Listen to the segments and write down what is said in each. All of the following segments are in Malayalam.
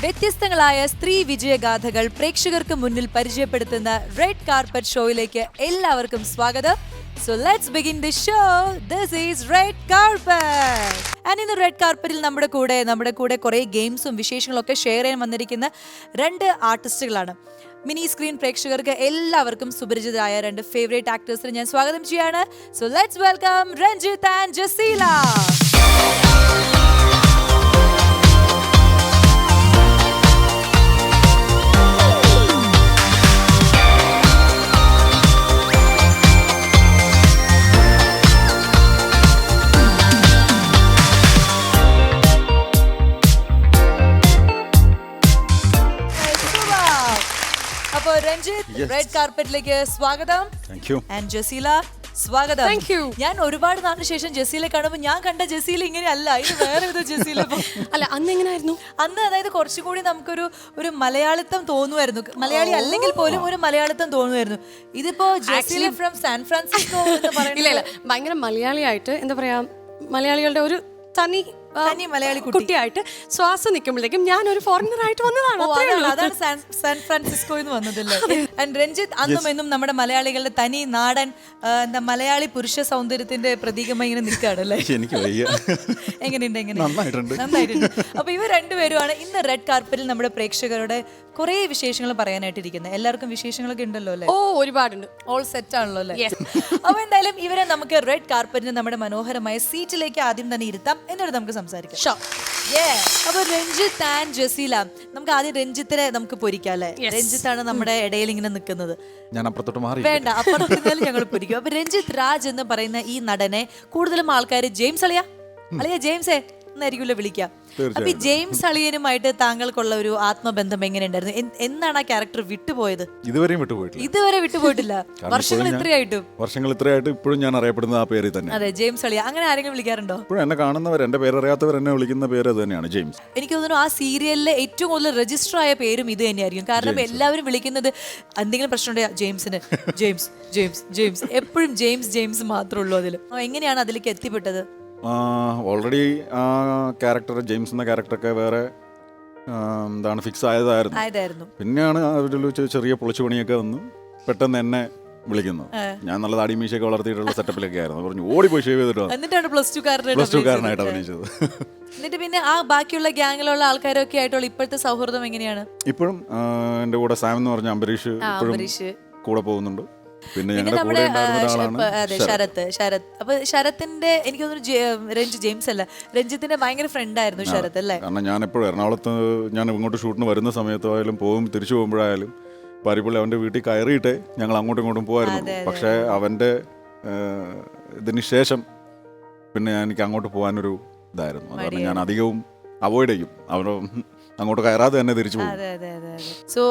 വ്യത്യസ്തങ്ങളായ സ്ത്രീ വിജയഗാഥകൾ പ്രേക്ഷകർക്ക് മുന്നിൽ പരിചയപ്പെടുത്തുന്ന റെഡ് കാർപ്പറ്റ് ഷോയിലേക്ക് എല്ലാവർക്കും സ്വാഗതം. So let's begin the show. This is Red Carpet. And in the Red Carpetൽ നമ്മുടെ കൂടെ കുറേ ഗെയിംസും വിശേഷങ്ങളും ഒക്കെ ഷെയർ ചെയ്യാൻ വന്നിരിക്കുന്ന രണ്ട് ആർട്ടിസ്റ്റുകളാണ്. മിനി സ്ക്രീൻ പ്രേക്ഷകർക്ക് എല്ലാവർക്കും സുപരിചിതരായ രണ്ട് ഫേവറേറ്റ് ആക്ടേഴ്സിനെ ഞാൻ സ്വാഗതം ചെയ്യാണ്. So let's welcome Ranjith and Jaseela. അപ്പോൾ രഞ്ജിത്ത് റെഡ് കാർപ്പറ്റിലേക്ക് സ്വാഗതം. ആൻഡ് ജസീല സ്വാഗതം. ഞാൻ ഒരുപാട് നാളിന് ശേഷം ജസീലെ കാണുമ്പോൾ ഞാൻ കണ്ട ജസീല ഇങ്ങനെയല്ല, ഇത് വേറെ ഏതോ ജസീല. അല്ല, അന്ന് എങ്ങനെയായിരുന്നു? അന്ന് അതായത് കുറച്ചുകൂടി നമുക്കൊരു മലയാളിത്തം തോന്നുമായിരുന്നു. മലയാളി അല്ലെങ്കിൽ പോലും ഒരു മലയാളിത്തം തോന്നുമായിരുന്നു. ഇതിപ്പോ ജസീല ഫ്രം സാൻ ഫ്രാൻസിസ്കോ എന്ന് പറയുന്നത് ഭയങ്കര മലയാളിയായിട്ട്, എന്താ പറയാ, മലയാളികളുടെ ഒരു തനി മലയാളി കുട്ടിയായിട്ട് ശ്വാസം നിൽക്കുമ്പോഴേക്കും ഞാൻ ഒരു ഫോറിനർ ആയിട്ട് വന്നതാണ്. അതാണ് സാൻ ഫ്രാൻസിസ്കോ എന്ന് വന്നതല്ലേ. ആൻഡ് രഞ്ജിത്ത് അന്നും എന്നും നമ്മുടെ മലയാളികളുടെ തനി നാടൻ എന്താ മലയാളി പുരുഷ സൗന്ദര്യത്തിന്റെ പ്രതീകമായി ഇങ്ങനെ നിൽക്കുകയാണല്ലേ. എങ്ങനെയുണ്ട്? നന്നായിട്ടുണ്ട്. അപ്പൊ ഇവർ രണ്ടുപേരുമാണ് ഇന്ന് റെഡ് കാർപ്പറ്റിൽ നമ്മുടെ പ്രേക്ഷകരുടെ കുറെ വിശേഷങ്ങൾ പറയാനായിട്ട് ഇരിക്കുന്നത്. എല്ലാവർക്കും വിശേഷങ്ങളൊക്കെ ഉണ്ടല്ലോ അല്ലേ? ഓ, ഒരുപാടുണ്ട്. ഓൾ സെറ്റ് ആണല്ലോ അല്ലേ? അപ്പൊ എന്തായാലും ഇവരെ നമുക്ക് റെഡ് കാർപ്പറ്റിന് നമ്മുടെ മനോഹരമായ സീറ്റിലേക്ക് ആദ്യം തന്നെ ഇരുത്താം, എന്നിട്ട് നമുക്ക് സംസാരിക്കാം. അപ്പൊ രഞ്ജിത്ത് ആൻഡ് ജസീല, നമുക്ക് ആദ്യം രഞ്ജിത്തിനെ നമുക്ക് പൊരിക്കാം അല്ലെ? രഞ്ജിത്താണ് നമ്മുടെ ഇടയിൽ ഇങ്ങനെ നിൽക്കുന്നത്. വേണ്ട, അപ്പുറത്തിരുന്നാലും ഞങ്ങൾ പൊരിക്കും. അപ്പൊ രഞ്ജിത്ത് രാജ് എന്ന് പറയുന്ന ഈ നടനെ കൂടുതലും ആൾക്കാർ ജെയിംസ് അളിയ ജെയിംസേ എന്നായിരിക്കുമല്ലോ വിളിക്കാം. അപ്പൊ ഈ ജെയിംസ് അളിയനുമായിട്ട് താങ്കൾക്കുള്ള ഒരു ആത്മബന്ധം എങ്ങനെയുണ്ടായിരുന്നു? എന്നാണ് ആ ക്യാരക്ടർ വിട്ടുപോയത്? ഇതുവരെ വിട്ടുപോയിട്ടില്ല. വർഷങ്ങൾ ഇത്രയായിട്ട് ഇപ്പോഴും ഞാൻ അറിയപ്പെടുന്ന ആ പേര് തന്നെ. അതെ, ജെയിംസ് അളിയ. അങ്ങനെ ആരെങ്കിലും വിളിക്കാറുണ്ടോ? ഇപ്പോഴും എന്നെ കാണുന്നവർ, എന്റെ പേരറിയാത്തവർ എന്നെ വിളിക്കുന്ന പേര് അത് തന്നെയാണ്, ജെയിംസ്. എനിക്ക് തോന്നുന്നു ആ സീരിയലിലെ ഏറ്റവും കൂടുതൽ രജിസ്റ്റർ ആയ പേരും ഇത് തന്നെയായിരിക്കും. കാരണം എല്ലാവരും വിളിക്കുന്നത് എന്തെങ്കിലും പ്രശ്നമുണ്ടോ ജെയിംസിന്, ജെയിംസ് ജെയിംസ് ജെയിംസ്, എപ്പോഴും ജെയിംസ് മാത്രമേ ഉള്ളൂ അതിൽ. എങ്ങനെയാണ് അതിലേക്ക് എത്തിപ്പെട്ടത്? ഓൾറെഡി ആ ക്യാരക്ടർ, ജെയിംസ് എന്ന ക്യാരക്ടറൊക്കെ വേറെ എന്താണ് ഫിക്സ് ആയതായിരുന്നു. പിന്നെയാണ് അവരൊരു ചെറിയ പൊളിച്ചുപണിയൊക്കെ വന്ന് പെട്ടെന്ന് എന്നെ വിളിക്കുന്നത്. ഞാൻ നല്ല താടി മീശയൊക്കെ വളർത്തിയിട്ടുള്ള സെറ്റപ്പിലൊക്കെ ആയിരുന്നു. പറഞ്ഞു ഓടിപ്പോയി ഷേവ് ചെയ്തിട്ടോ. എന്നിട്ടാണ് പ്ലസ് ടു കാരനായിട്ട് അഭിനയിച്ചത്. എന്നിട്ട് പിന്നെ ആ ബാക്കിയുള്ള ഗ്യാങ്ങിലുള്ള ആൾക്കാരൊക്കെ ആയിട്ടുള്ള ഇപ്പോഴത്തെ സൗഹൃദം എങ്ങനെയാണ്? ഇപ്പോഴും എന്റെ കൂടെ സാം എന്ന് പറഞ്ഞ അംബരീഷ് കൂടെ പോകുന്നുണ്ട്. പിന്നെ നമ്മുടെ ശരത്. അപ്പൊ ശരത്തിന്റെ എനിക്ക് തോന്നുന്നു ജെയിംസ് അല്ല, രഞ്ജിത്തിന്റെ ഭയങ്കര ഫ്രണ്ട് ആയിരുന്നു ശരത് അല്ലേ? കാരണം ഞാൻ എപ്പോഴും എറണാകുളത്ത് ഞാൻ ഇങ്ങോട്ട് ഷൂട്ടിന് വരുന്ന സമയത്തായാലും തിരിച്ചു പോകുമ്പോഴായാലും പാരിപ്പള്ളി അവന്റെ വീട്ടിൽ കയറിയിട്ടേ ഞങ്ങൾ അങ്ങോട്ടും ഇങ്ങോട്ടും പോകായിരുന്നു. പക്ഷെ അവന്റെ ഇതിന് ശേഷം പിന്നെ എനിക്ക് അങ്ങോട്ട് പോകാനൊരു ഇതായിരുന്നു. കാരണം ഞാൻ അധികവും അവോയ്ഡ് ചെയ്യും, അവരോ അങ്ങോട്ട് കയറാതെ തന്നെ തിരിച്ചു പോകും. സോ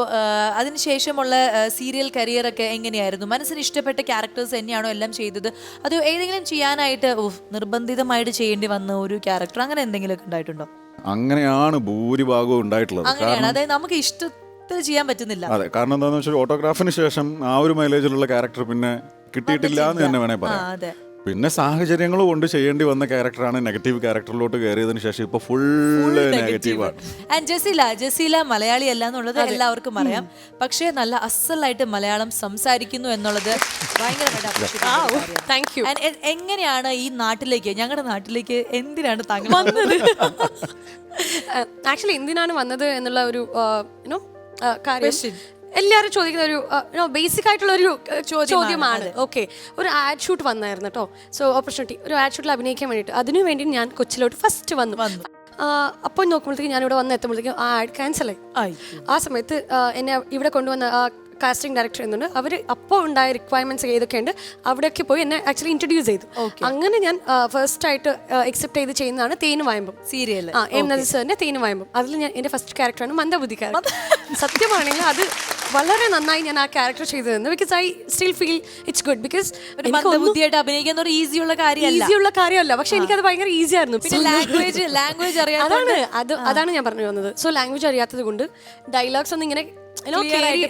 അതിനുശേഷമുള്ള സീരിയൽ കരിയർ ഒക്കെ എങ്ങനെയായിരുന്നു? മനസ്സിന് ഇഷ്ടപ്പെട്ട ക്യാരക്ടേഴ്സ് തന്നെയാണോ എല്ലാം ചെയ്തത്? അത് ഏതെങ്കിലും ചെയ്യാനായിട്ട് നിർബന്ധിതമായിട്ട് ചെയ്യേണ്ടി വന്ന ഒരു ക്യാരക്ടർ അങ്ങനെ എന്തെങ്കിലും ഉണ്ടായിട്ടുണ്ടോ? അങ്ങനെയാണ് ഭൂരിഭാഗവും ഉണ്ടായിട്ടുള്ളത്. അതായത് നമുക്ക് ഇഷ്ടത്തിൽ ചെയ്യാൻ പറ്റുന്നില്ല. അതെ, കാരണം എന്താണെന്ന് വെച്ചാൽ ഓട്ടോഗ്രാഫിന് ശേഷം ആ ഒരു മൈലേജിലുള്ള ക്യാരക്ടർ പിന്നെ കിട്ടിയിട്ടില്ല എന്ന് തന്നെ വേണേ പറയാം. പിന്നെ സാഹചര്യങ്ങൾ കൊണ്ട് ചെയ്യേണ്ടി വന്ന ക്യാരക്ടറാണ് നെഗറ്റീവ് ക്യാരക്ടറിലോട്ട് കയറിയതിനു ശേഷം ഇപ്പൊ ഫുള്ള് നെഗറ്റീവാണ്. ജസീല മലയാളി അല്ല എന്നുള്ളത് എല്ലാവർക്കും അറിയാം. പക്ഷേ നല്ല അസലായിട്ട് മലയാളം സംസാരിക്കുന്നു എന്നുള്ളത് ഭയങ്കര. എങ്ങനെയാണ് ഈ നാട്ടിലേക്ക്, ഞങ്ങളുടെ നാട്ടിലേക്ക് എന്തിനാണ് താങ്കൾ വന്നത്? ആക്ച്വലി എന്തിനാണ് വന്നത് എന്നുള്ള ഒരു കാര്യം എല്ലാവരും ചോദിക്കുന്ന ഒരു ബേസിക് ആയിട്ടുള്ള ഒരു ചോദ്യമാണ്. ഓക്കെ, ഒരു ആഡ് ഷൂട്ട് വന്നായിരുന്നു കേട്ടോ. സോ ഓപ്പർച്യൂണിറ്റി, ഒരു ആഡ് ഷൂട്ടിൽ അഭിനയിക്കാൻ വേണ്ടിയിട്ട്, അതിനു വേണ്ടി ഞാൻ കൊച്ചിലോട്ട് ഫസ്റ്റ് വന്നു. അപ്പോൾ നോക്കുമ്പോഴത്തേക്ക് ഞാനിവിടെ വന്ന് എത്തുമ്പോഴത്തേക്കും ആ ആഡ് ക്യാൻസൽ ആയി. ആ സമയത്ത് എന്നെ ഇവിടെ കൊണ്ടുവന്ന കാസ്റ്റിംഗ് ഡയറക്ടർ എന്നുണ്ട്. അവർ അപ്പോൾ ഉണ്ടായ റിക്വയർമെന്റ്സ് ഏതൊക്കെയുണ്ട് അവിടെയൊക്കെ പോയി എന്നെ ആക്ച്വലി ഇൻട്രൊഡ്യൂസ് ചെയ്തു. അങ്ങനെ ഞാൻ ഫസ്റ്റ് ആയിട്ട് അക്സെപ്റ്റ് ചെയ്ത് ചെയ്യുന്നതാണ് തേന് വായമ്പം സീരിയൽ. സാറിന്റെ തേന് വായമ്പം. അതിൽ ഞാൻ എൻ്റെ ഫസ്റ്റ് ക്യാരക്ടറാണ് മന്ദബുദ്ധി ക്യാരക്ടർ. സത്യമാണെങ്കിൽ അത് വളരെ നന്നായി ഞാൻ ആ ക്യാരക്ടർ ചെയ്തതെന്ന്. Because I still feel it's good. Because ബുദ്ധിയായിട്ട് അഭിനയിക്കുന്ന ഒരു ഈസിയുള്ള കാര്യമല്ല, പക്ഷെ എനിക്കത് ഭയങ്കര ഈസി ആയിരുന്നു. ലാംഗ്വേജ് അതാണ് ഞാൻ പറഞ്ഞു വന്നത്. സോ ലാംഗ്വേജ് അറിയാത്തത് കൊണ്ട് ഡയലോഗ്സ് ഒന്നും ഇങ്ങനെ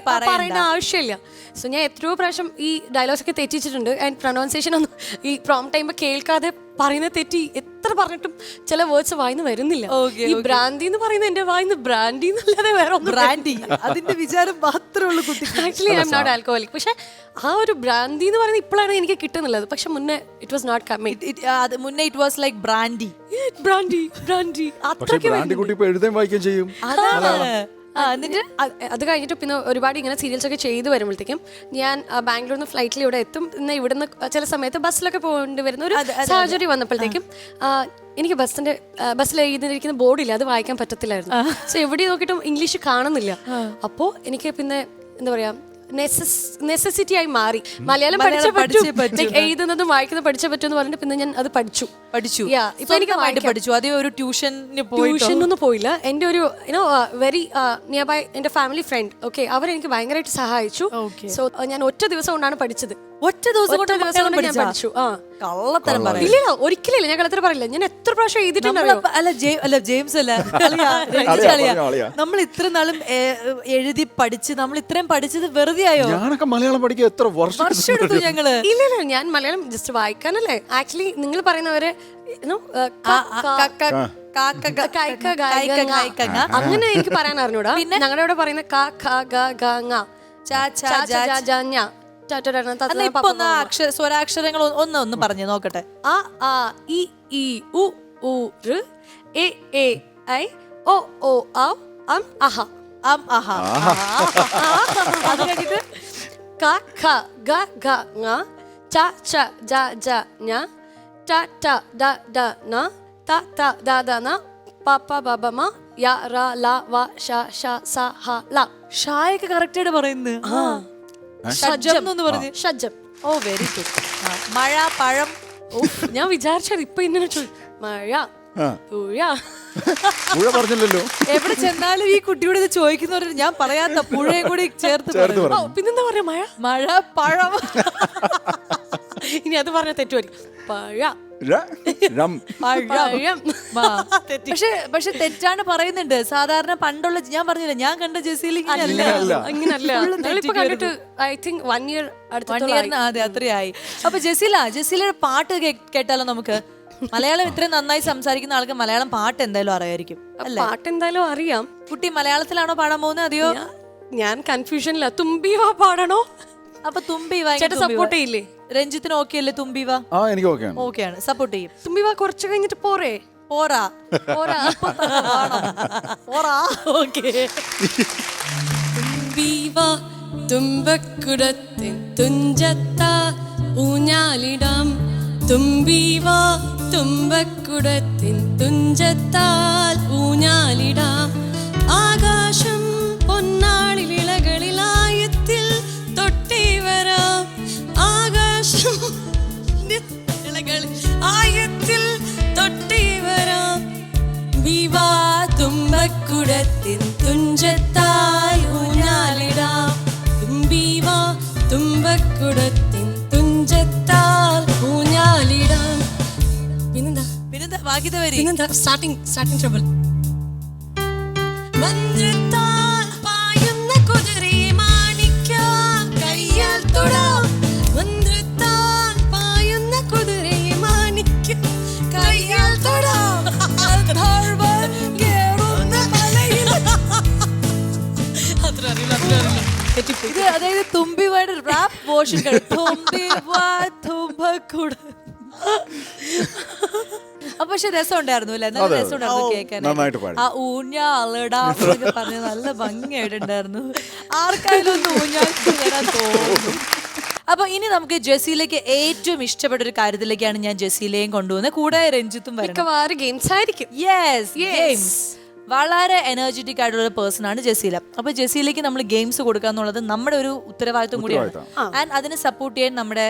പറയേണ്ട ആവശ്യമില്ല. സോ ഞാൻ എത്രയോ പ്രാവശ്യം ഈ ഡയലോഗ്സ് ഒക്കെ തെറ്റിച്ചിട്ടുണ്ട്. ആൻഡ് പ്രൊനൗൺസിയേഷൻ ഒന്നും ഈ പ്രോം ടൈം കേൾക്കാതെ പറയുന്ന തെറ്റി എത്ര പറഞ്ഞിട്ടും ചില വേർഡ്സ് വായിന്ന് വരുന്നില്ല. ഈ ബ്രാൻഡി എന്ന് പറയുന്നത് എന്റെ വായിന്ന് ബ്രാൻഡി എന്നല്ലാതെ വേറെ ബ്രാൻഡി അതിന്റെ വിചാരം മാത്രമേ ഉള്ളൂ കുട്ടി. Actually I am not alcoholic. പക്ഷെ ആ ഒരു ബ്രാൻഡി എന്ന് പറയുന്നത് ഇപ്പോഴാണ് എനിക്ക് കിട്ടുന്നുള്ളത്. പക്ഷെ മുന്നേ ഇറ്റ് വാസ് നോട്ട് കമ്മിങ്. മുന്നേ it was like brandy brandy brandy അത്രയ്ക്ക് കുട്ടി ഇപ്പൊ എഴുതാൻ വായിക്കുകയും ചെയ്യും. എന്നിട്ട് അത് കഴിഞ്ഞിട്ട് പിന്നെ ഒരുപാട് ഇങ്ങനെ സീരിയൽസ് ഒക്കെ ചെയ്തു വരുമ്പോഴത്തേക്കും ഞാൻ ബാംഗ്ലൂരിൽ നിന്ന് ഫ്ലൈറ്റിൽ ഇവിടെ എത്തും. പിന്നെ ഇവിടുന്ന് ചില സമയത്ത് ബസ്സിലൊക്കെ പോകേണ്ടി വരുന്ന ഒരു സാഹചര്യം വന്നപ്പോഴത്തേക്കും എനിക്ക് ബസ്സിൽ എഴുതിയിരിക്കുന്ന ബോർഡില്ല, അത് വായിക്കാൻ പറ്റത്തില്ലായിരുന്നു. സോ എവിടെ നോക്കിയിട്ടും ഇംഗ്ലീഷ് കാണുന്നില്ല. അപ്പോൾ എനിക്ക് പിന്നെ എന്താ പറയാ നെസസിറ്റി ആയി മാറി. മലയാളം എഴുതുന്നതും വായിക്കുന്നതും പഠിച്ചേ പറ്റുമെന്ന് പറഞ്ഞിട്ട് പിന്നെ ഞാൻ അത് പഠിച്ചു. ഇപ്പൊ എനിക്ക് പഠിച്ചു. അതേ ഒരു ട്യൂഷനൊന്നും പോയില്ല. എന്റെ ഒരു വെരി നിയർ ബൈ എന്റെ ഫാമിലി ഫ്രണ്ട് അവരെനിക്ക് ഭയങ്കരമായിട്ട് സഹായിച്ചു. സോ ഞാൻ ഒറ്റ ദിവസം കൊണ്ടാണ് പഠിച്ചത്. ഒറ്റ ദിവസം കൊണ്ട് ഞാൻ പഠിച്ചു. കള്ളത്തരം ഇല്ല ഒരിക്കലും ഞാൻ കള്ളത്തരം പറയില്ല. ഞാൻ എത്ര പ്രാവശ്യം എഴുതിയിട്ടുണ്ടോ. അല്ല ജെയിംസ് അല്ല, നമ്മൾ ഇത്ര നാളും എഴുതി പഠിച്ച് നമ്മൾ ഇത്രയും പഠിച്ചത് വെറുതെ ആയോ? ഞാനൊക്കെ മലയാളം പഠിക്കാൻ എത്ര വർഷം എടുത്തു ഞങ്ങള്. ഇല്ല ഞാൻ മലയാളം ജസ്റ്റ് വായിക്കാനല്ലേ. ആക്ച്വലി നിങ്ങൾ പറയുന്നവര് അങ്ങനെ എനിക്ക് പറയാൻ അറിഞ്ഞൂടാ. പിന്നെ ഞങ്ങളുടെ ഇവിടെ പറയുന്ന സ്വരാക്ഷരങ്ങൾ ഒന്ന് പറഞ്ഞു നോക്കട്ടെ. അ ആ ഇ ഈ ഉ ഊ ഋ എ എ ഐ ഒ ഓ ഔ അം അഹ അം അഹ. അത് കഴിഞ്ഞിട്ട് ക ഖ ഗ ഘ ങ ച ഛ ജ ജ ഞ ട ട ദ ദ ന ത ത ദ ദ ന പ പ ബ ബ മ യ റ ല വ ഷ ഷ സ ഹ ല. ഷായൊക്കെ കറക്റ്റ് ആയിട്ട് പറയുന്നത്. ഷജ്ജം. ഓ വെരി ഗുഡ്. മഴ പഴം. ഞാൻ വിചാരിച്ചത് ഇപ്പൊ ഇങ്ങനെ മഴ പുഴ പറഞ്ഞില്ലല്ലോ. എവിടെ ചെന്നാലും ഈ കുട്ടിയോട് ഇത് ചോദിക്കുന്നവർ ഞാൻ പറയാത്ത പുഴയും കൂടി ചേർത്ത് പിന്നെന്താ പറയാ മഴ പഴം. ഇനി അത് പറഞ്ഞ തെറ്റുവരി പഴ. പക്ഷെ തെറ്റാണ് പറയുന്നുണ്ട്. സാധാരണ പണ്ടുള്ള ഞാൻ പറഞ്ഞില്ല, ഞാൻ കണ്ട ജെസിയിൽ അതെ അത്രയായി. അപ്പൊ ജെസിലയുടെ പാട്ട് കേട്ടാലോ നമുക്ക്? മലയാളം ഇത്രയും നന്നായി സംസാരിക്കുന്ന ആൾക്ക് മലയാളം പാട്ട് എന്തായാലും അറിയായിരിക്കും അല്ലേ? പാട്ട് എന്തായാലും അറിയാം. കുട്ടി മലയാളത്തിലാണോ പാടാൻ പോകുന്നത് അതെയോ? ഞാൻ കൺഫ്യൂഷനില്ല. തുമ്പിവാ പാടണോ? അപ്പൊ തുമ്പി സപ്പോർട്ട് ചെയ്യില്ലേ? രഞ്ജിത്തിന് ഓക്കെ അല്ലേ? തുമ്പിവാ എനിക്ക് ഓക്കെയാണ്, സപ്പോർട്ട് ചെയ്യും. തുമ്പിവാ കുറച്ച് കഴിഞ്ഞിട്ട് പോരാ. തുമ്പിവാ തുമ്പക്കുടത്തിൻ തുഞ്ചത്താ ഊഞ്ഞാലിടാം. തുമ്പിവാ തുമ്പക്കുടത്തിൻ തുഞ്ചത്താൽ ഊഞ്ഞാലിടാം. ആകാശം പൊന്നാളിലിളകളിലായത്തിൽ തൊട്ടേ വരാം. ആകാശം ആയത്തിൽ തൊട്ടേ വരാം. വിവാ തുമ്പക്കുടത്തിൻ തുഞ്ചത്താൽ ഊഞ്ഞാലിടാം. തുമ്പിവാ തുമ്പക്കുടത്തിൻ തുഞ്ചത്താൽ ഊഞ്ഞാലിടാം. പിന്നെന്താ സ്റ്റാർട്ടിംഗ് ട്രബിൾ. മന്ത്രത്താൽ പായുന്ന കുതിരയെ മാണിക്യം കയ്യാൽ തൊടാം. മന്ത്രത്താൽ പായുന്ന കുതിരയെ മാണിക്യം കയ്യാൽ തൊടാം. ഇത് അതായത് തുമ്പിവായുടെ റാപ്പ് വേർഷൻ. പക്ഷെ രസം ഉണ്ടായിരുന്നു അല്ലേ? നല്ല രസം ഉണ്ടായിരുന്നു കേൾക്കാൻ. ആ ഊഞ്ഞാളിടാന്നൊക്കെ പറഞ്ഞ് നല്ല ഭംഗിയായിട്ടുണ്ടായിരുന്നു. ആർക്കായാലും ഒന്ന് ഊഞ്ഞാൽ വരാൻ തോന്നുന്നു. അപ്പൊ ഇനി നമുക്ക് ജെസിയിലേക്ക് ഏറ്റവും ഇഷ്ടപ്പെട്ട ഒരു കാര്യത്തിലേക്കാണ് ഞാൻ ജെസിയിലെയും കൊണ്ടുപോകുന്നത്. കൂടെ രഞ്ജിത്തും ഗെയിംസ് ആയിരിക്കും. ഗെയിംസ്. വളരെ എനർജറ്റിക് ആയിട്ടുള്ള ഒരു പേഴ്സൺ ആണ് ജെസീല. അപ്പൊ ജെസിയിലേക്ക് നമ്മൾ ഗെയിംസ് കൊടുക്കുക എന്നുള്ളത് നമ്മുടെ ഒരു ഉത്തരവാദിത്വം കൂടിയാണ്. ആൻഡ് അതിനെ സപ്പോർട്ട് ചെയ്യാൻ നമ്മുടെ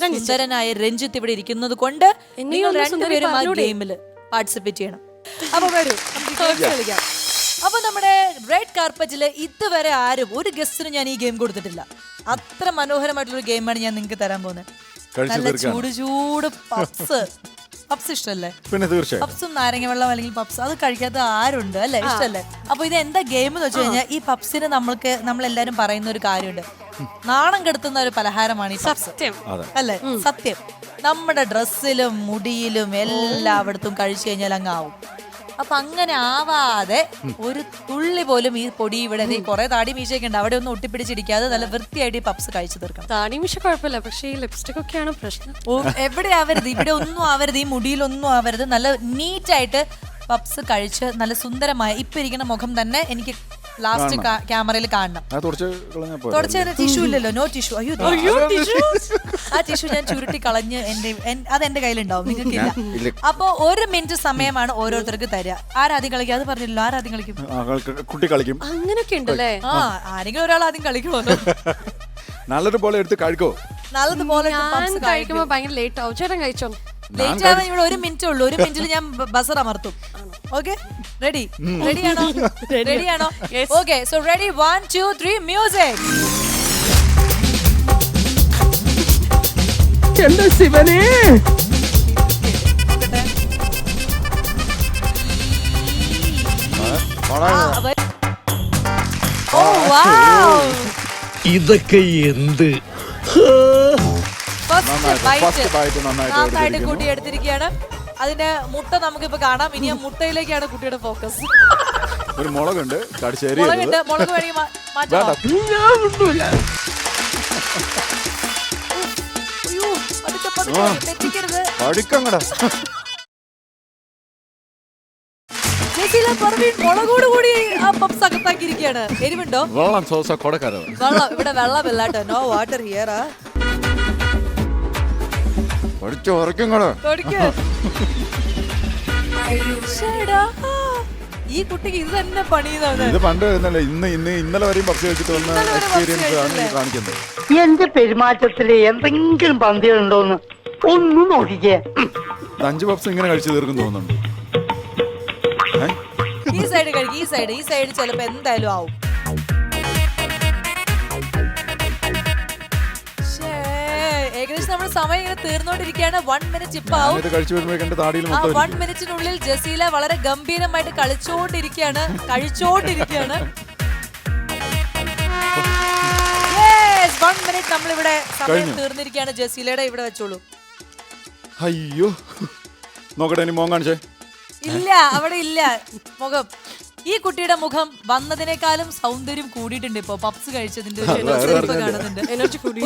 സുന്ദരനായ രഞ്ജിത്ത് ഇവിടെ ഇരിക്കുന്നത് കൊണ്ട് നിങ്ങൾ രണ്ടുപേരും ആ ഗെയിമിൽ പാർട്ടിസിപ്പേറ്റ് ചെയ്യണം. അപ്പൊ വരൂ കളിക്കാം. അപ്പൊ നമ്മുടെ റെഡ് കാർപ്പറ്റില് ഇതുവരെ ആരും ഒരു ഗസ്റ്റിന് ഞാൻ ഈ ഗെയിം കൊടുത്തിട്ടില്ല. അത്ര മനോഹരമായിട്ടുള്ള ഗെയിമാണ് ഞാൻ നിങ്ങൾക്ക് തരാൻ പോകുന്നത്. നല്ല ചൂട് പപ്സ്. പപ്സ് ഇഷ്ടല്ലേ? പിന്നെ തീർച്ചയായും പപ്സും നാരങ്ങ വെള്ളം അല്ലെങ്കിൽ പപ്സ് അത് കഴിക്കാത്ത ആരുണ്ട് അല്ലേ? ഇഷ്ടല്ലേ? അപ്പൊ ഇത് എന്താ ഗെയിം എന്ന് വെച്ച് കഴിഞ്ഞാൽ ഈ പപ്സിന് നമ്മളെല്ലാരും പറയുന്ന ഒരു കാര്യമുണ്ട്, നാണം കെടുത്തുന്ന ഒരു പലഹാരമാണ് ഈ പപ്സ് അല്ലേ? സത്യം. നമ്മുടെ ഡ്രസ്സിലും മുടിയിലും എല്ലായിടത്തും കഴിച്ചു കഴിഞ്ഞാൽ അങ്ങ് ആവും. അപ്പൊ അങ്ങനെ ആവാതെ ഒരു തുള്ളി പോലും ഈ പൊടി ഇവിടെ കുറെ താടി മീശയൊക്കെ ഉണ്ട്, അവിടെ ഒന്നും ഒട്ടിപ്പിടിച്ചിരിക്കാതെ നല്ല വൃത്തിയായിട്ട് ഈ പപ്സ് കഴിച്ചു തീർക്കണം. താടി മീശ കുഴപ്പമില്ല, പക്ഷേ ഈ ലിപ്സ്റ്റിക് ഒക്കെയാണ് പ്രശ്നം. എവിടെ ആവരുത്, ഇവിടെ ഒന്നും ആവരുത്, ഈ മുടിയിലൊന്നും ആവരുത്. നല്ല നീറ്റായിട്ട് പപ്സ് കഴിച്ച് നല്ല സുന്ദരമായ ഇപ്പൊ ഇരിക്കുന്ന മുഖം തന്നെ എനിക്ക് ലാസ്റ്റ് ക്യാമറയിൽ കാണണം. തുടച്ചതിന് ടിഷ്യൂ ഇല്ലല്ലോ, നോ ടിഷ്യൂ. അയ്യോ ആ ടിഷ്യൂ ഞാൻ ചുരുട്ടി കളഞ്ഞ് അത് എന്റെ കയ്യിലുണ്ടാവും, നിങ്ങൾക്കില്ല. അപ്പൊ 1 മിനിറ്റ് സമയമാണ് ഓരോരുത്തർക്ക് തരിക. ആരാദ്യം കളിക്കും അത് പറഞ്ഞില്ലല്ലോ, ആരാദ്യം കളിക്കും? കുട്ടി കളിക്കും. അങ്ങനെയൊക്കെ ഉണ്ടല്ലേ? ആ, ആരെങ്കിലും ഒരാൾ ആദ്യം കളിക്കുമല്ലോ. നല്ലതുപോലെ എടുത്ത് കഴിക്കോ? നല്ലതുപോലെ കഴിക്കുമ്പോ ഭയങ്കര ലേറ്റ് ആവും. ചേട്ടൻ കഴിച്ചോ? ലേറ്റ് ആവാൻ ഇവിടെ 1 മിനിറ്റ് ഉള്ളൂ. 1 മിനിറ്റിൽ ഞാൻ ബസർ അമർത്തും. ഓക്കെ, റെഡിയാണോ? റെഡിയാണോ? Okay, so ready, 1 2 3 music. എന്റെ ശിവനെ, ഓ വൗ, ഇതൊക്കെ എന്ത്? നന്നായിട്ട് കുട്ടി എടുത്തിരിക്കുകയാണ്. അതിന്റെ മുട്ട നമുക്കിപ്പോ കാണാം. ഇനി ആ മുട്ടയിലേക്കാണ് കുട്ടിയുടെ ഫോക്കസ്. ഒരു മുളകുണ്ട്, മുളകുണ്ട്, മുളക് വേണമെങ്കിൽ മാറ്റാം. തെറ്റിക്കരുത്. മുളകോട് കൂടി ആ പപ്സ് അകത്താക്കിയിരിക്കുകയാണ്. എരിവുണ്ടോ? വെള്ളം ഇവിടെ വെള്ളമില്ല കേട്ടോ, നോ വാട്ടർ ഹിയർ. ഈ കുട്ടിക്ക് ഇത് തന്നെ പണിയുന്നതാണ്. ഇത് പണ്ട് ഇന്നലെ വരെയും പപ്സ് കഴിച്ചിട്ട് വന്ന എക്സ്പീരിയൻസ് ആണ് കാണിക്കുന്നത്. എന്റെ പെരുമാറ്റത്തില് എന്തെങ്കിലും പന്തികളുണ്ടോന്ന് ഒന്നും നോക്കിക്കേ. 5 പപ്സ് ഇങ്ങനെ കഴിച്ചു തീർക്കും തോന്നുന്നുണ്ട്. ഈ സൈഡ് കഴിക്കും, ഈ സൈഡ് ചിലപ്പോ എന്തായാലും ആവും. ഏകദേശം നമ്മുടെ സമയം ഇങ്ങനെ തീർന്നോണ്ടിരിക്കുകയാണ്. 1 മിനിറ്റ് ഇപ്പൊ ആവും. 1 മിനിറ്റിനുള്ളിൽ ജസീല വളരെ ഗംഭീരമായിട്ട് കഴിച്ചോണ്ടിരിക്കുകയാണ്. 1 മിനിറ്റ് നമ്മളിവിടെ സമയം തീർന്നിരിക്കുകയാണ്. ജസീലയുടെ ഇവിടെ വെച്ചോളൂ. അയ്യോ, നോക്കട്ടെ, ഇനി മോൻ കാണിച്ചേ. ഇല്ല, അവിടെ ഇല്ല മുഖം. ഈ കുട്ടിയുടെ മുഖം വന്നതിനേക്കാളും സൗന്ദര്യം കൂടിയിട്ടുണ്ട് ഇപ്പൊ പപ്സ് കഴിച്ചതിന്റെ കാണുന്നുണ്ട്.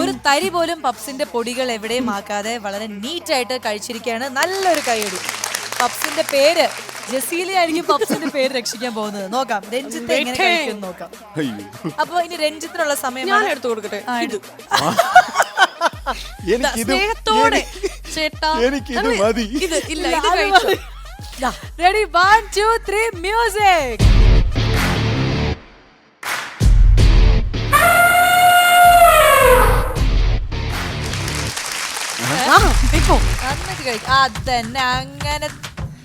ഒരു തരി പോലും പപ്സിന്റെ പൊടികൾ എവിടെയും ആക്കാതെ വളരെ നീറ്റായിട്ട് കഴിച്ചിരിക്കുകയാണ്. നല്ലൊരു കൈയടി. പപ്സിന്റെ പേര് ജസീലയായിരിക്കും പപ്സിന്റെ പേര് രക്ഷിക്കാൻ പോകുന്നത്. നോക്കാം രഞ്ജിത്ത് എങ്ങനെ കഴിക്കും നോക്കാം. അപ്പൊ ഇനി രഞ്ജിത്തിനുള്ള സമയം ഞാൻ എടുത്തു കൊടുക്കട്ടെ. Ready, 1 2 3 music. അതന്നെ, അങ്ങനെ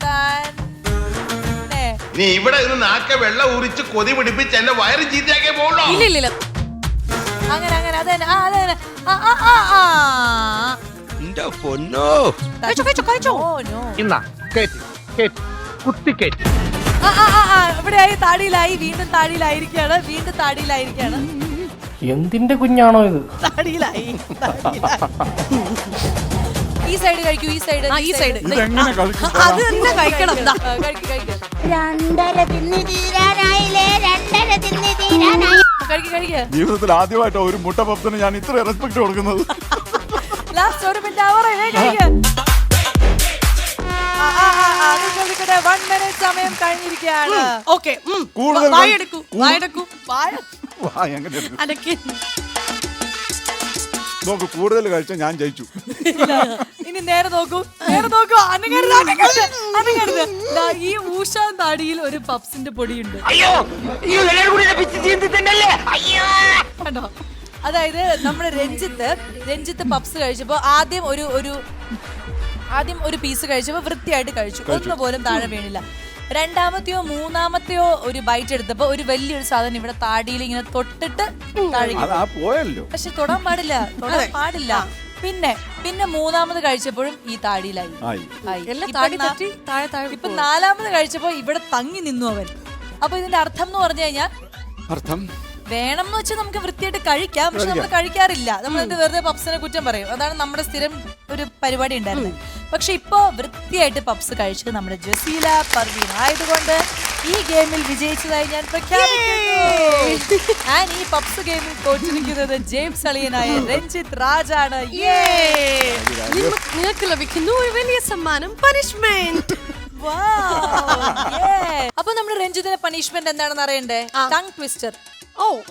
തന്നെ. നീ ഇവിടെ നിന്ന് നാക്കെ വെള്ളം ഉരിച്ച് കൊതി പിടിപ്പിച്ച് എന്നെ വയറ് ചീത്തയാക്കേ പോകണോ? ഇല്ല, അങ്ങനെ അതന്നെ. എന്റെ പൊന്നോ, കഴിച്ചോ. ഇവിടെയായി താടിയിലായി, വീണ്ടും താടിയിലായിരിക്കാണ്. എന്തിന്റെ കുഞ്ഞാണോ ഇത്? താടിയിലായി. ഈ സൈഡ് കഴിക്കൂ, ഈ സൈഡ്. അത് തന്നെ കഴിക്കണം. ജീവിതത്തിൽ ആദ്യമായിട്ടോ ഒരു മുട്ട പപ്സിന് ഞാൻ ഇത്ര റെസ്പെക്ട് കൊടുക്കുന്നത്. Last 1 minute ആവറേ. 1 മിനിറ്റ് സമയം കഴിഞ്ഞിരിക്കുകയാണ്. ഓക്കെ, വായെടുക്കൂ. നോക്കൂ, കൂടുതൽ കഴിച്ച ഞാൻ ജയിച്ചു. ഇനി നേരെ നോക്കൂ. ഈ ഊഷാൻ താടിയിൽ ഒരു പപ്സിന്റെ പൊടിയുണ്ട്. കണ്ടോ? അതായത് നമ്മുടെ രഞ്ജിത്ത് പപ്സ് കഴിച്ചപ്പോ ആദ്യം ഒരു പീസ് കഴിച്ചപ്പോ വൃത്തിയായിട്ട് കഴിച്ചു, ഒന്നുപോലും താഴെ വീണില്ല. രണ്ടാമത്തെയോ മൂന്നാമത്തെയോ ഒരു ബൈറ്റ് എടുത്തപ്പോ ഒരു വലിയൊരു സാധനം ഇവിടെ താടിയിൽ ഇങ്ങനെ തൊട്ടിട്ട് താഴെ. പോയല്ലോ. പക്ഷെ തൊടാൻ പാടില്ല. പിന്നെ മൂന്നാമത് കഴിച്ചപ്പോഴും ഈ താടിയിലായി. ആയി. എല്ലാം ഇപ്പൊ താടി തട്ടി താഴെ ഇപ്പൊ നാലാമത് കഴിച്ചപ്പോ ഇവിടെ തങ്ങി നിന്നു അവൻ. അപ്പൊ ഇതിന്റെ അർത്ഥം എന്ന് പറഞ്ഞു കഴിഞ്ഞാൽ അർത്ഥം വേണം എന്ന് വെച്ചാൽ നമുക്ക് വൃത്തിയായിട്ട് കഴിക്കാം, പക്ഷെ നമ്മൾ കഴിക്കാറില്ല. നമ്മൾ ഇത് വെറുതെ പപ്സിനെ കുറ്റം പറയും. അതാണ് നമ്മുടെ സ്ഥിരം ഒരു പരിപാടി ഉണ്ടായിരുന്നത്. പക്ഷെ ഇപ്പോ വൃത്തിയായിട്ട് പപ്സ് കഴിച്ചത് നമ്മുടെ ജസീല പർവീൻ ആയതുകൊണ്ട് ഈ ഗെയിമിൽ വിജയിച്ചതായി ഞാൻ പ്രഖ്യാപിക്കുന്നു. ഞാൻ ഈ പപ്സ് ഗെയിമിൽ തോറ്റിരിക്കുന്നത് ജെയിംസ് അളിയനായ രഞ്ജിത്ത് രാജാണ്. നിങ്ങൾക്ക് ലഭിക്കുന്നു ഒരു വലിയ സമ്മാനം, പനിഷ്മെന്റ്. അപ്പൊ നമ്മുടെ രഞ്ജിത്തിന്റെ പണിഷ്മെന്റ് എന്താണെന്ന് അറിയണ്ടേ? Tongue twister.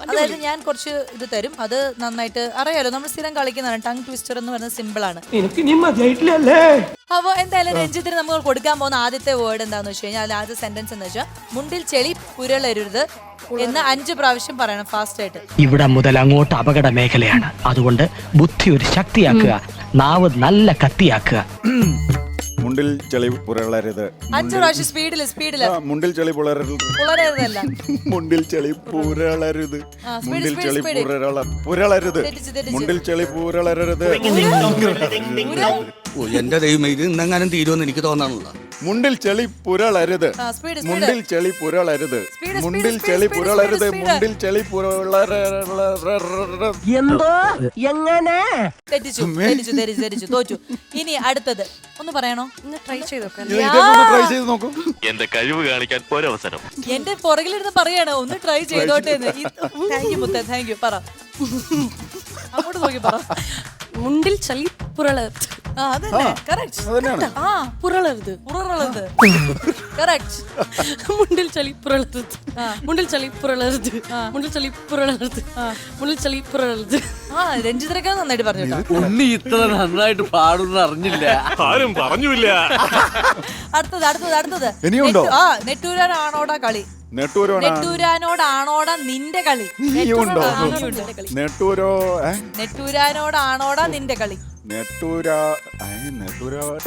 അതായത് ഞാൻ കുറച്ച് ഇത് തരും, അത് നന്നായിട്ട് അറിയാലോ, നമ്മൾ സ്ഥിരം കളിക്കുന്നതാണ്. ടങ് ട്വിസ്റ്റർ എന്ന് പറയുന്നത് സിമ്പിൾ ആണ്. അപ്പൊ എന്തായാലും രഞ്ജിത്തിന് നമ്മൾ കൊടുക്കാൻ പോകുന്ന ആദ്യത്തെ വേർഡ് എന്താന്ന് വെച്ച് കഴിഞ്ഞാൽ, ആദ്യത്തെ സെന്റൻസ് എന്ന് വെച്ചാൽ മുണ്ടിൽ ചെളി പുരളരുത് എന്ന് 5 പ്രാവശ്യം പറയണം ഫാസ്റ്റ് ആയിട്ട്. ഇവിടെ മുതൽ അങ്ങോട്ട് അപകട മേഖലയാണ്. അതുകൊണ്ട് ബുദ്ധി ഒരു ശക്തിയാക്കുക, നാവ് നല്ല കത്തിയാക്കുക. മുണ്ടിൽ ചെളി പുരളരുത്. 5 പ്രാവശ്യം സ്പീഡില്. മുണ്ടിൽ ചെളി പുരളരുത്. പുളരരുതല്ല. മുണ്ടിൽ ചെളി പുരളരുത്. മുണ്ടിൽ ചെളി പുരളരുത്. മുണ്ടിൽ ചെളി പുരളരുത്. എന്റെ ദൈവമേ, ഇത് ഇന്നെങ്ങാനും തീരുമെന്ന് എനിക്ക് തോന്നാനുള്ള. മുണ്ടിൽ ചെളി പുരളരുത്. മുണ്ടിൽ ചെളി പുരളരുത്. മുണ്ടിൽ ചെളി പുരളരുത്. മുണ്ടിൽ ചെളി പുരളരുത്. എന്തോ എങ്ങനെ തെറ്റിച്ചു തോറ്റു. ഇനി അടുത്തത് ഒന്ന് പറയണോ? ഒന്ന് ട്രൈ ചെയ്ത് നോക്കാം. ട്രൈ ചെയ്ത് നോക്കൂ. എന്റെ കഴിവ് കാണിക്കാൻ ഒരവസരം. എന്റെ പുറകിലിരുന്ന് പറയാണ് ഒന്ന് ട്രൈ ചെയ്തോട്ടെ എന്ന്. താങ്ക് യു മുത്തേ, താങ്ക് യു. പറ, അങ്ങോട്ട് നോക്കി പറ. മുണ്ടിൽ ചളി പുരളരുത്. പുരളരുത്. മുണ്ടിൽ ചളി പുരളരുത്. മുണ്ടിൽ ചളി പുരളരുത്. മുണ്ടിൽ ചളി പുരളരുത്. മുണ്ടിൽ ചളി പുരളരുത്. രഞ്ജിതരൊക്കെ നന്നായിട്ട് പറഞ്ഞു. ഉണ്ണി ഇത്ര നന്നായിട്ട് പാടുന്ന അറിഞ്ഞില്ല. ആരും പറഞ്ഞില്ല. അടുത്തത് ഇനിയുണ്ടോ? നെട്ടൂരാനാണോടാ കളി. നെട്ടൂരാനോടാണോടാ നിന്റെ കളി. നെട്ടൂരാനോടാണോടാ നിന്റെ കളി.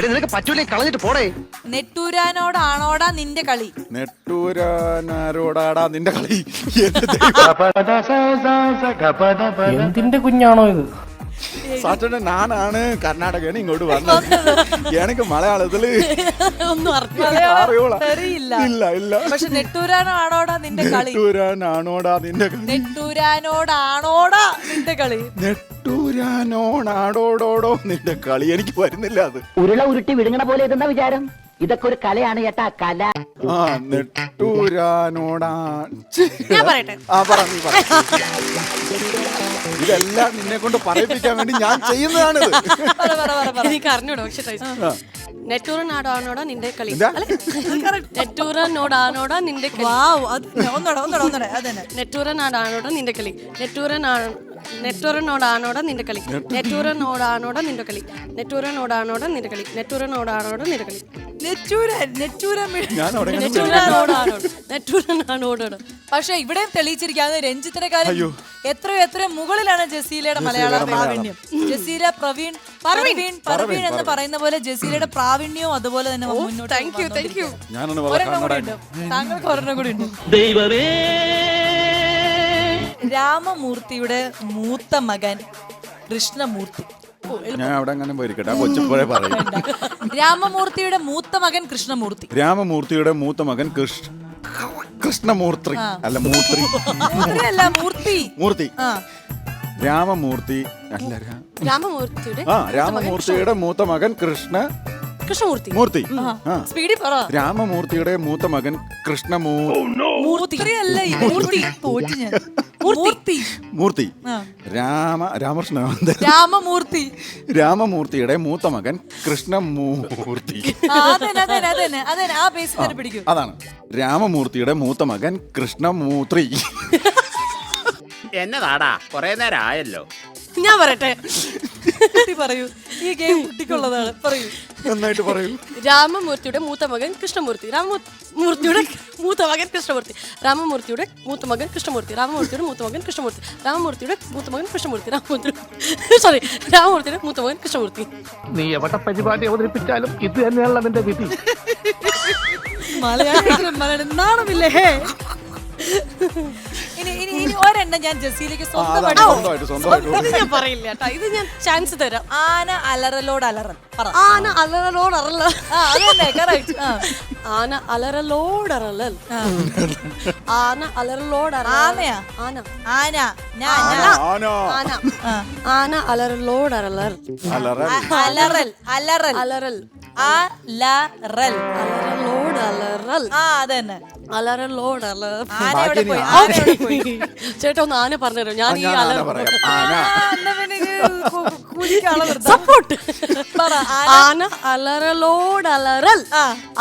നിനക്ക് പറ്റൂലേ, കളഞ്ഞിട്ട് പോടേ. നെട്ടൂരാനോടാണോടാ നിന്റെ കളി. നെട്ടൂരാനാരോടാടാ നിന്റെ കളി. എന്തിന്റെ കുഞ്ഞാണോ ഇത്? സാറ്റർഡേ നാനാണ് കർണാടകയാണ് ഇങ്ങോട്ട് വന്നത്. എനിക്ക് മലയാളത്തില് ഒന്നും അറിയില്ല. ഇല്ല. പക്ഷെ നെട്ടൂരാനോടാണോടാ നിന്റെ കളി. നെട്ടൂരാനാണോടാ നിന്റെ കളി. നെട്ടൂരാനോടാണോടാ നിന്റെ കളി. നെട്ടൂരാനോടാടോടോടോ നിന്റെ കളി. എനിക്ക് വരുന്നില്ല അത്. ഉരുള ഉരുട്ടി വിഴുങ്ങണ പോലെ ഇതെന്താ വിചാരം? ഇതൊക്കെ ഒരു കലയാണ് ചേട്ടാ, കല. നെട്ടൂരാനോടാ. ഞാൻ പറയട്ടെ. നീ പറ. ഇതെല്ലാം നിന്നെ കൊണ്ട് പറയിപ്പിക്കാൻ വേണ്ടി ഞാൻ ചെയ്യുന്നതാണിത്. എനിക്ക് അറിഞ്ഞൂടോ, പക്ഷെ നെറ്റൂറനോടാണോടാ നിന്റെ കളി. നെറ്റൂറനോടാണോടാ നിന്റെ കളി. നെറ്റൂറനാടാണോടാ നിന്റെ കളി. നെറ്റൂറനോടാണോടാ നിന്റെ കളി. നെറ്റൂറനോടാണോടാ നിന്റെ കളി. നെറ്റൂറനോടാണോടാ നിന്റെ കളി. നെറ്റൂറനോടാണോടാ നിന്റെ കളി. നെറ്റൂരനോടാണ്. പക്ഷെ ഇവിടെ തെളിയിച്ചിരിക്കാതെ രഞ്ജിത്തിന്റെ കാര്യം എത്രയോ മുകളിലാണ് ജസീലയുടെ മലയാള പ്രാവീണ്യം. ജസീല പ്രവീൺ എന്ന് പറയുന്ന പോലെ ജസീലയുടെ പ്രാവീണ്യവും അതുപോലെ തന്നെ മുന്നോട്ട്. Thank you. താങ്കൾക്ക് ഒരെണ്ണം കൂടി ഉണ്ട്. ദൈവമേ, രാമമൂർത്തിയുടെ മൂത്ത മകൻ കൃഷ്ണമൂർത്തി. ഞാൻ അവിടെ അങ്ങനെ പോയിരിക്കട്ടെ, കൊച്ചുപോഴെ പറയും. രാമമൂർത്തിയുടെ മൂത്ത മകൻ കൃഷ്ണമൂർത്തി. രാമമൂർത്തിയുടെ മൂത്ത മകൻ കൃഷ്ണമൂർത്തി അല്ല മൂർത്തി. രാമമൂർത്തി അല്ല രാമമൂർത്തിയുടെ മൂത്ത മകൻ കൃഷ്ണമൂർത്തി. രാമമൂർത്തിയുടെ മൂത്ത മകൻ കൃഷ്ണമൂർത്തി. രാമമൂർത്തിയുടെ മൂത്ത മകൻ കൃഷ്ണമൂർത്തി. അതാണ് രാമമൂർത്തിയുടെ മൂത്ത മകൻ കൃഷ്ണമൂർത്തി. എന്നതാടാ കൊറേ നേരം ആയല്ലോ. ഞാൻ പറയട്ടെ. പറയൂ, ഈ ഗെയിം കുട്ടിക്കുള്ളതാണ്. പറയൂ, നന്നായിട്ട് പറയൂ. രാമമൂർത്തിയുടെ മൂത്ത മകൻ കൃഷ്ണമൂർത്തി. രാമമൂർത്തിയുടെ മൂത്ത മകൻ കൃഷ്ണമൂർത്തി. രാമമൂർത്തിയുടെ മൂത്ത മകൻ കൃഷ്ണമൂർത്തി. രാമമൂർത്തിയുടെ മൂത്ത മകൻ കൃഷ്ണമൂർത്തി. രാമമൂർത്തിയുടെ മൂത്ത മകൻ കൃഷ്ണമൂർത്തി. രാമമൂർത്തിയുടെ മൂത്ത മകൻ കൃഷ്ണമൂർത്തി. നീ എവിടെ പരിപാടി അവതരിപ്പിച്ചാലും ഇത് തന്നെയാണല്ലോ നിന്റെ വിധി. മലയാളം നാണമില്ലേ? ഇനി ഒരെണ്ണം ഞാൻ ജസീലേക്ക് അതാണ് സ്വന്തമായിട്ട് സ്വന്തമായിട്ട് ഇത് ഞാൻ പറയില്ല കേട്ടോ, ഇത് ഞാൻ ചാൻസ് തരാം. ആന അലറലോട് അലറൽ പറ. ആന അലറലോട് അറല. അത് തന്നെ correct. ആന അലറലോട് അറലൽ. ആന അലറലോട് ആനയാ? ആന ആന ഞാ ആന ആന ആന അലറലോട് അറലർ. അലറൽ അലറൽ അലറൽ അലറൽ അലറൽ അലറലോട് അലറൽ. അതന്നെ. അലറലോട് അലർ. ആന എവിടെ പോയി? ബാക്കി ആന എവിടെ പോയി? ചേട്ടാ ഒന്ന് ആന പറഞ്ഞുതരും. ഞാൻ ഈ ഞാൻ അലർ ആന പറയാം ആന എന്നാ പിന്നെ കുലിക്കാളെ നിർത്താം. സപ്പോർട്ട്. പറ. ആന അലറലോട് അലറൽ.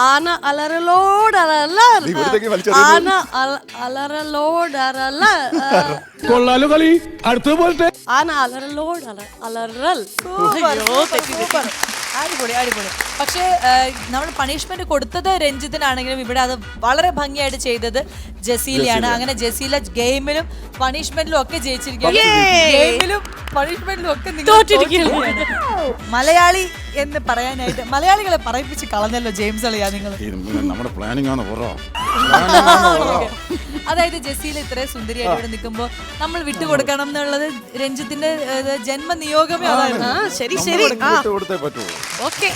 ആന അലറലോട് അലറൽ. നീ വെറുതെ വലിച്ചെറിയുന്നു. ആന അലറലോട് അലറൽ. കൊള്ളാലോ കളി. അടുത്ത പോലത്തെ ആന അലറലോട് അലറൽ. സൂപ്പർ. അടിപൊളി അടിപൊളി. പക്ഷേ നമ്മൾ പണിഷ്മെന്റ് കൊടുത്തത് രഞ്ജിത്തിനാണെങ്കിലും ഇവിടെ അത് വളരെ ഭംഗിയായിട്ട് ചെയ്തത് ജസീലയാണ്. അങ്ങനെ ജസീല ഗെയിമിലും പണിഷ്മെന്റിലും ഒക്കെ ജയിച്ചിരിക്കുകയാണ്. ഗെയിമിലും പണിഷ്മെന്റിലും ഒക്കെ നിങ്ങൾ തോറ്റിരിക്കുകയാണ്. മലയാളി എന്ന് പറയാനായിട്ട് മലയാളികളെ പറയിപ്പിച്ച് കളഞ്ഞല്ലോ ജെയിംസ് അളിയാ നിങ്ങൾ. നമ്മുടെ പ്ലാനിങ് ആണ് പറ. അതായത് ജസീല ഇത്രയും സുന്ദരിയായിട്ട് ഇവിടെ നിൽക്കുമ്പോൾ നമ്മൾ വിട്ടുകൊടുക്കണം എന്നുള്ളത് രഞ്ജിത്തിന്റെ ജന്മനിയോഗമേ അതായിരുന്നു. ശരി ശരി. കൊടുത്തേ പറ്റുള്ളൂ. ഓക്കെ.